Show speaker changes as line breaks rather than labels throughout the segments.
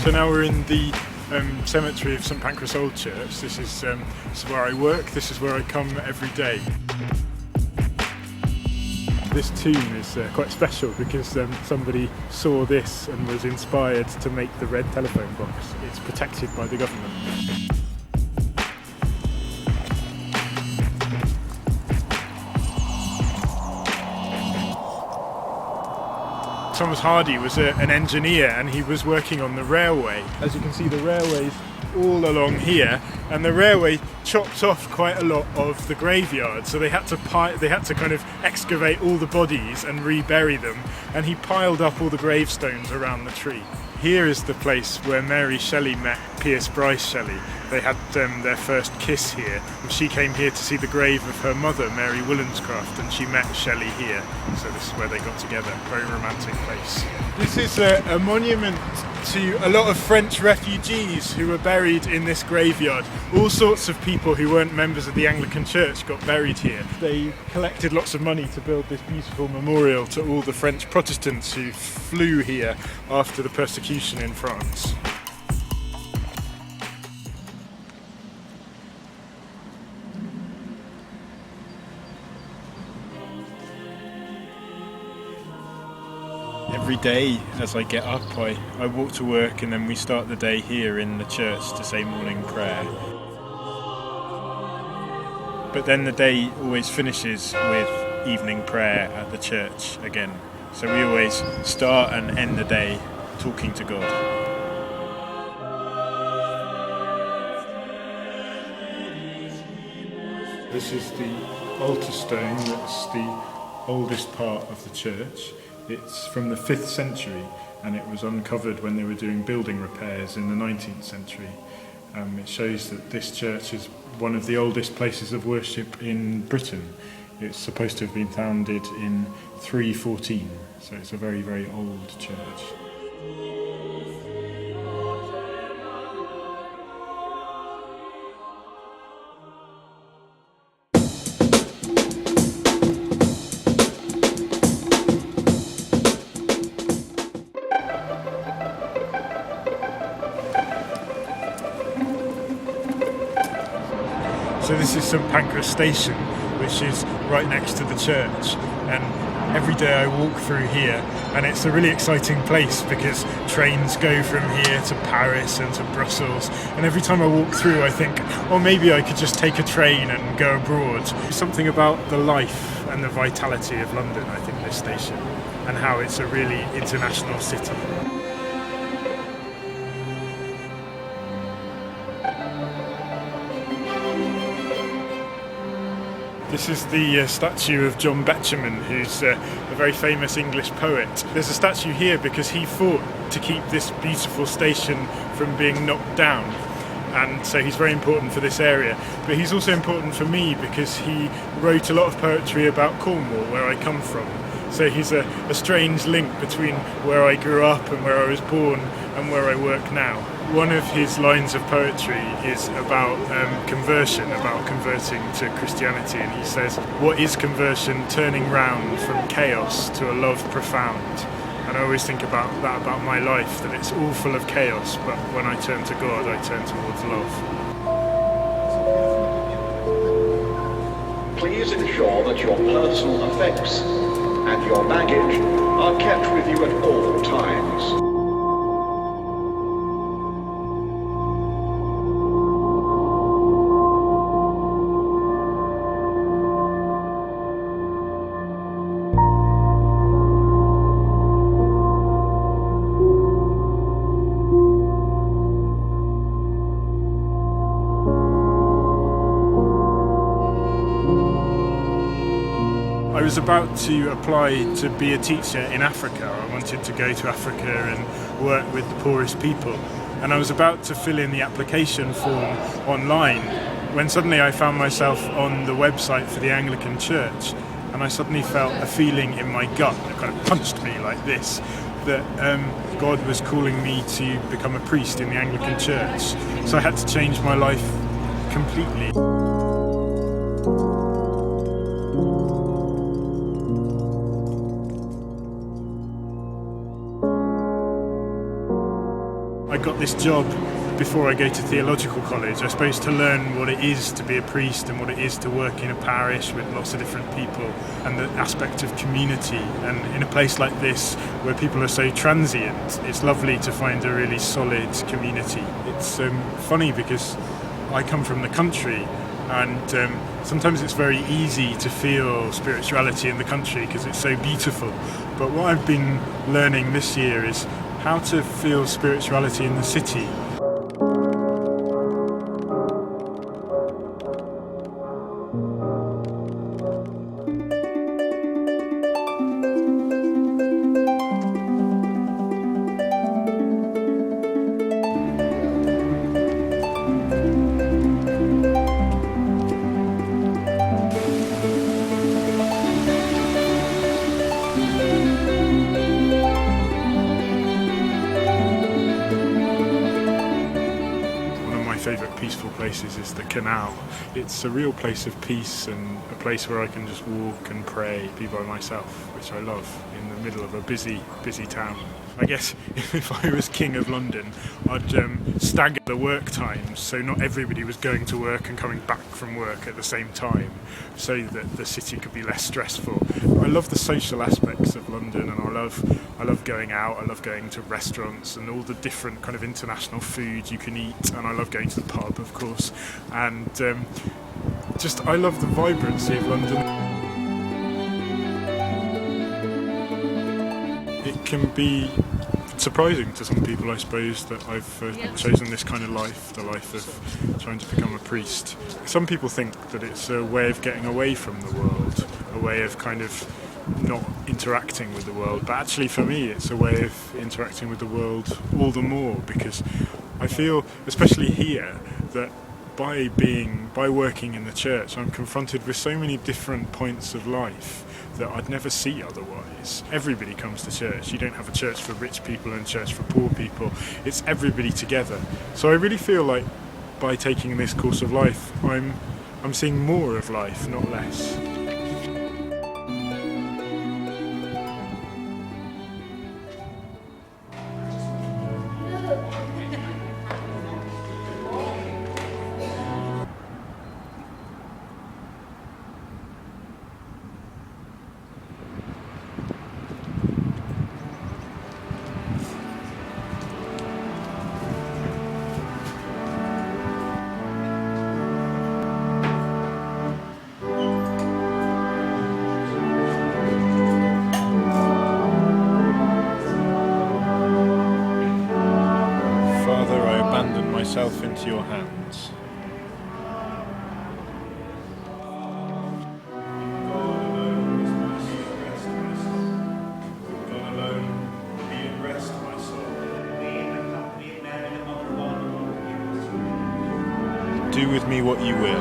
So now we're in the cemetery of St.Pancras Old Church. This is where I work, this is where I come every day. This tomb is quite special because somebody saw this and was inspired to make the red telephone box. It's protected by the government. Thomas Hardy was an engineer and he was working on the railway. As you can see, the railway's all along here, and the railway chopped off quite a lot of the graveyard, so they had to kind of excavate all the bodies and rebury them, and he piled up all the gravestones around the tree. Here is the place where Mary Shelley met Pierce Bryce Shelley. They had their first kiss here. She came here to see the grave of her mother, Mary Wollstonecraft, and she met Shelley here. So this is where they got together. Very romantic place. This is a monument to a lot of French refugees who were buried in this graveyard. All sorts of people who weren't members of the Anglican Church got buried here. They collected lots of money to build this beautiful memorial to all the French Protestants who flew here after the persecution in France. Every day as I get up, I walk to work, and then we start the day here in the church to say morning prayer. But then the day always finishes with evening prayer at the church again. So we always start and end the day talking to God. This is the altar stone that's the oldest part of the church. It's from the 5th century, and it was uncovered when they were doing building repairs in the 19th century. It shows that this church is one of the oldest places of worship in Britain. It's supposed to have been founded in 314, so it's a very, very old church. So this is St. Pancras station, which is right next to the church, and every day I walk through here, and it's a really exciting place because trains go from here to Paris and to Brussels, and every time I walk through I think, oh, maybe I could just take a train and go abroad. Something about the life and the vitality of London, I think, this station, and how it's a really international city. This is the statue of John Betjeman, who's a very famous English poet. There's a statue here because he fought to keep this beautiful station from being knocked down, and so he's very important for this area. But he's also important for me because he wrote a lot of poetry about Cornwall, where I come from. So he's a strange link between where I grew up and where I was born and where I work now. One of his lines of poetry is about conversion, about converting to Christianity, and he says, "What is conversion? Turning round from chaos to a love profound." And I always think about that, about my life, that it's all full of chaos, but when I turn to God, I turn towards love.
Please ensure that your personal effects and your baggage are kept with you at all times.
I was was about to apply to be a teacher in Africa. I wanted to go to Africa and work with the poorest people. And I was about to fill in the application form online when suddenly I found myself on the website for the Anglican Church, and I suddenly felt a feeling in my gut that kind of punched me like this, that God was calling me to become a priest in the Anglican Church. So I had to change my life completely. I got this job before I go to theological college, I suppose, to learn what it is to be a priest and what it is to work in a parish with lots of different people and the aspect of community. And in a place like this where people are so transient, it's lovely to find a really solid community. It's funny because I come from the country, and sometimes it's very easy to feel spirituality in the country because it's so beautiful. But what I've been learning this year is how to feel spirituality in the city. Favourite peaceful places is the canal. It's a real place of peace and a place where I can just walk and pray, be by myself, which I love, in the middle of a busy town. I guess if I was king of London, I'd stagger the work times so not everybody was going to work and coming back from work at the same time, so that the city could be less stressful. I love the social aspects of London, and I love going out. I love going to restaurants and all the different kind of international food you can eat, and I love going to the pub, of course, and I love the vibrancy of London. It can be surprising to some people, I suppose, that I've chosen this kind of life, the life of trying to become a priest. Some people think that it's a way of getting away from the world, a way of kind of not interacting with the world, but actually for me it's a way of interacting with the world all the more, because I feel, especially here, that by working in the church, I'm confronted with so many different points of life that I'd never see otherwise. Everybody comes to church. You don't have a church for rich people and a church for poor people. It's everybody together. So I really feel like by taking this course of life, I'm seeing more of life, not less. Myself into your hands. God alone, be at rest, my soul. Do with me what you will,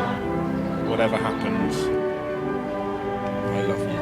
whatever happens. I love you.